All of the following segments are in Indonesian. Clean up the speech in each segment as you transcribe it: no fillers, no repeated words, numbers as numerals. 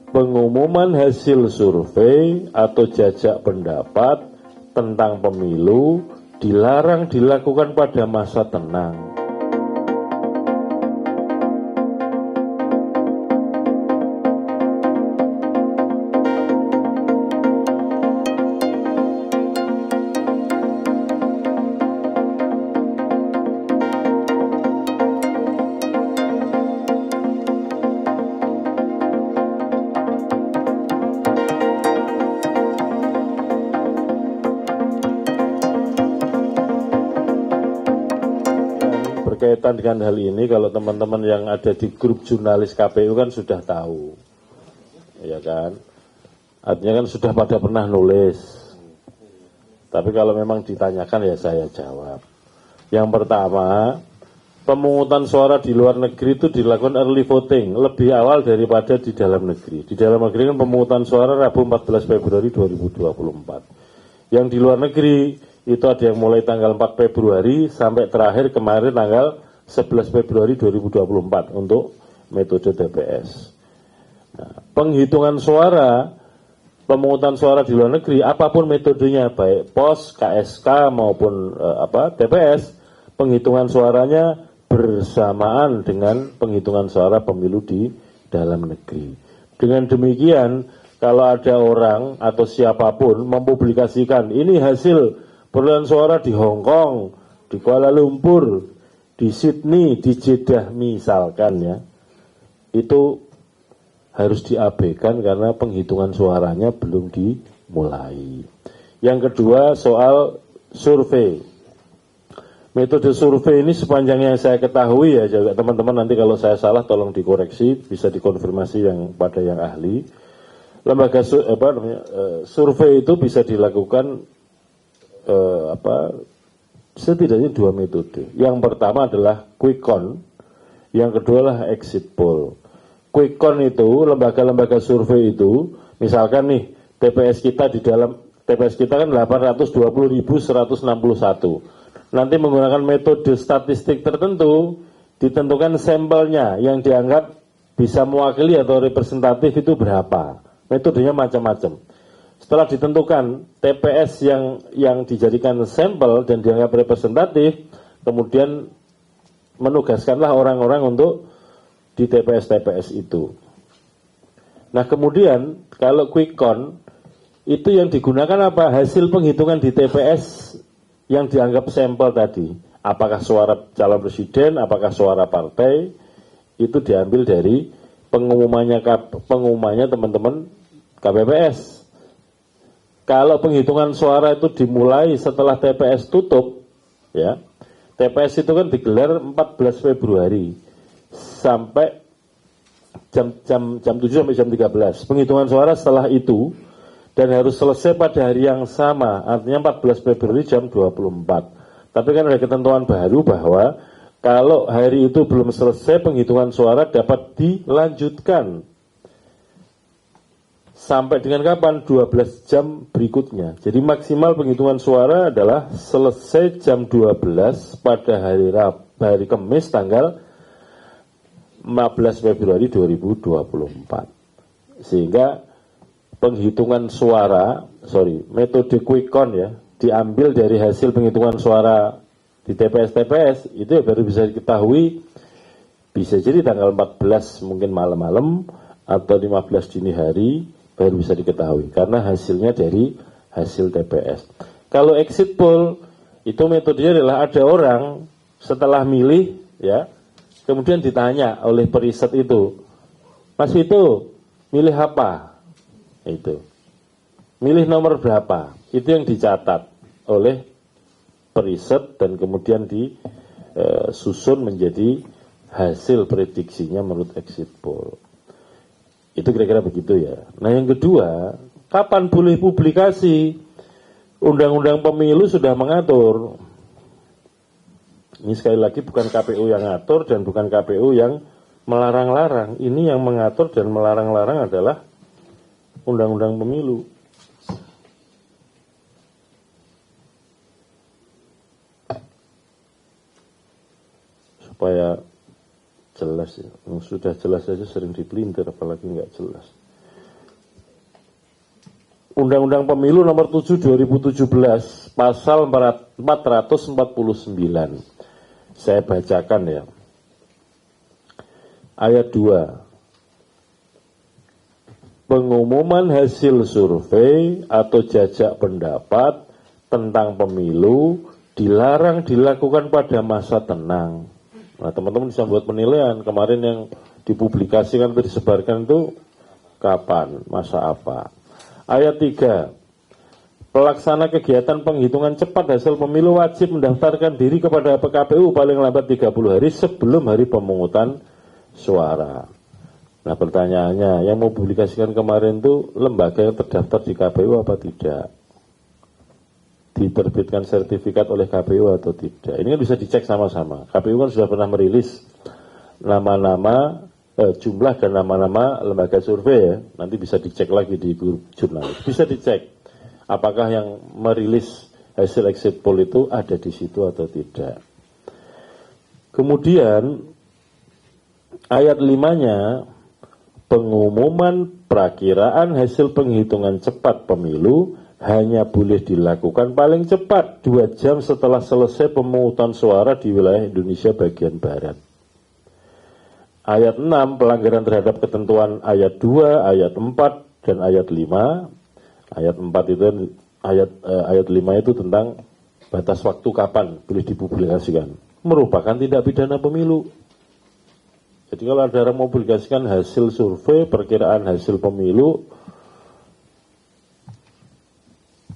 pengumuman hasil survei atau jajak pendapat tentang pemilu dilarang dilakukan pada masa tenang. Berkaitan dengan hal ini, kalau teman-teman yang ada di grup jurnalis KPU kan sudah tahu, ya kan? Artinya kan sudah pada pernah nulis. Tapi kalau memang ditanyakan ya saya jawab. Yang pertama, pemungutan suara di luar negeri itu dilakukan early voting lebih awal daripada di dalam negeri. Di dalam negeri kan pemungutan suara Rabu 14 Februari 2024. Yang di luar negeri itu ada yang mulai tanggal 4 Februari sampai terakhir kemarin tanggal 11 Februari 2024 untuk metode TPS. Nah, penghitungan suara, pemungutan suara di luar negeri, apapun metodenya, baik POS, KSK maupun TPS, penghitungan suaranya bersamaan dengan penghitungan suara pemilu di dalam negeri. Dengan demikian, kalau ada orang atau siapapun mempublikasikan ini hasil perolehan suara di Hong Kong, di Kuala Lumpur, di Sydney, di Jeddah misalkan ya, itu harus diabaikan karena penghitungan suaranya belum dimulai. Yang kedua soal survei. Metode survei ini sepanjang yang saya ketahui ya, juga teman-teman nanti kalau saya salah tolong dikoreksi, bisa dikonfirmasi yang pada yang ahli. Lembaga survei itu bisa dilakukan setidaknya dua metode. Yang pertama adalah quick count, yang kedua adalah exit poll. Quick count itu lembaga-lembaga survei itu, misalkan nih TPS kita kan 820.161. Nanti menggunakan metode statistik tertentu, ditentukan sampelnya yang dianggap bisa mewakili atau representatif itu berapa. Metodenya macam-macam. Setelah ditentukan TPS yang dijadikan sampel dan dianggap representatif, kemudian menugaskanlah orang-orang untuk di TPS-TPS itu. Nah kemudian kalau quick count itu yang digunakan apa? Hasil penghitungan di TPS yang dianggap sampel tadi. Apakah suara calon presiden, apakah suara partai, itu diambil dari pengumumannya teman-teman KPPS. Kalau penghitungan suara itu dimulai setelah TPS tutup, ya, TPS itu kan digelar 14 Februari sampai jam 7 sampai jam 13. Penghitungan suara setelah itu dan harus selesai pada hari yang sama, artinya 14 Februari jam 24. Tapi kan ada ketentuan baru bahwa kalau hari itu belum selesai penghitungan suara dapat dilanjutkan sampai dengan kapan? 12 jam berikutnya. Jadi maksimal penghitungan suara adalah selesai jam 12 pada hari Kamis tanggal 15 Februari 2024. Sehingga penghitungan suara, metode quick count ya, diambil dari hasil penghitungan suara di TPS-TPS, itu ya baru bisa diketahui, bisa jadi tanggal 14 mungkin malam-malam, atau 15 dini hari, baru bisa diketahui karena hasilnya dari hasil TPS. Kalau exit poll itu metodenya adalah ada orang setelah milih ya, kemudian ditanya oleh periset itu, Mas Vito milih apa? Itu milih nomor berapa? Itu yang dicatat oleh periset dan kemudian disusun menjadi hasil prediksinya menurut exit poll. Itu kira-kira begitu ya. Nah yang kedua, kapan boleh publikasi? Undang-undang pemilu sudah mengatur. Ini sekali lagi bukan KPU yang ngatur dan bukan KPU yang melarang-larang. Ini yang mengatur dan melarang-larang adalah undang-undang pemilu. Supaya jelas ya, sudah jelas saja sering dipelintir apalagi nggak jelas. Undang-Undang Pemilu Nomor 7 2017 Pasal 449. Saya bacakan ya. Ayat 2. Pengumuman hasil survei atau jajak pendapat tentang pemilu dilarang dilakukan pada masa tenang. Nah, teman-teman bisa buat penilaian. Kemarin yang dipublikasikan atau disebarkan itu kapan, masa apa. Ayat 3. Pelaksana kegiatan penghitungan cepat hasil pemilu wajib mendaftarkan diri kepada KPU paling lambat 30 hari sebelum hari pemungutan suara. Nah, pertanyaannya, yang mau publikasikan kemarin itu lembaga yang terdaftar di KPU apa tidak? Diterbitkan sertifikat oleh KPU atau tidak? Ini kan bisa dicek sama-sama. KPU kan sudah pernah merilis nama-nama, jumlah dan nama-nama lembaga survei ya. Nanti bisa dicek lagi di grup jurnalis. Bisa dicek apakah yang merilis hasil exit poll itu ada di situ atau tidak. Kemudian ayat 5-nya, pengumuman perakiraan hasil penghitungan cepat pemilu hanya boleh dilakukan paling cepat 2 jam setelah selesai pemungutan suara di wilayah Indonesia bagian Barat. Ayat 6, pelanggaran terhadap ketentuan ayat 2, ayat 4, dan ayat 5. Ayat 4 itu, ayat 5 itu tentang batas waktu kapan boleh dipublikasikan. Merupakan tindak pidana pemilu. Jadi kalau ada orang mempublikasikan hasil survei, perkiraan hasil pemilu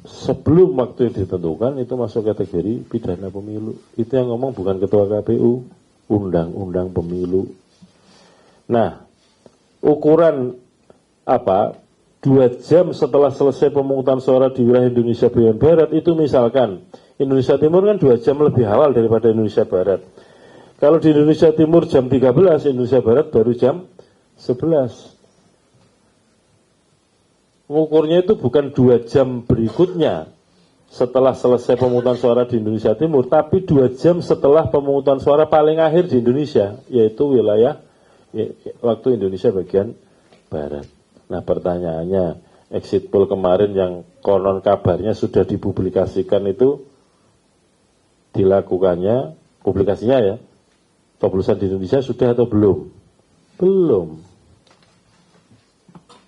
sebelum waktu yang ditentukan, itu masuk kategori pidana pemilu. Itu yang ngomong bukan ketua KPU, undang-undang pemilu. Nah, ukuran apa? 2 jam setelah selesai pemungutan suara di wilayah Indonesia bagian Barat, itu misalkan Indonesia Timur kan 2 jam lebih awal daripada Indonesia Barat. Kalau di Indonesia Timur jam 13, Indonesia Barat baru jam 11. Mengukurnya itu bukan 2 jam berikutnya setelah selesai pemungutan suara di Indonesia Timur, tapi 2 jam setelah pemungutan suara paling akhir di Indonesia, yaitu wilayah waktu Indonesia bagian Barat. Nah, pertanyaannya, exit poll kemarin yang konon kabarnya sudah dipublikasikan itu dilakukannya, publikasinya ya, coblosan di Indonesia sudah atau belum? Belum.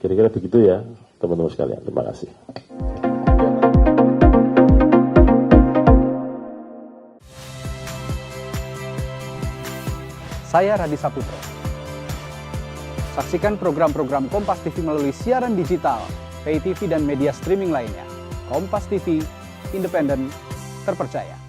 Kira-kira begitu ya, teman-teman sekalian. Terima kasih. Saya Radi Saputro. Saksikan program-program Kompas TV melalui siaran digital, pay TV dan media streaming lainnya. Kompas TV, independen, terpercaya.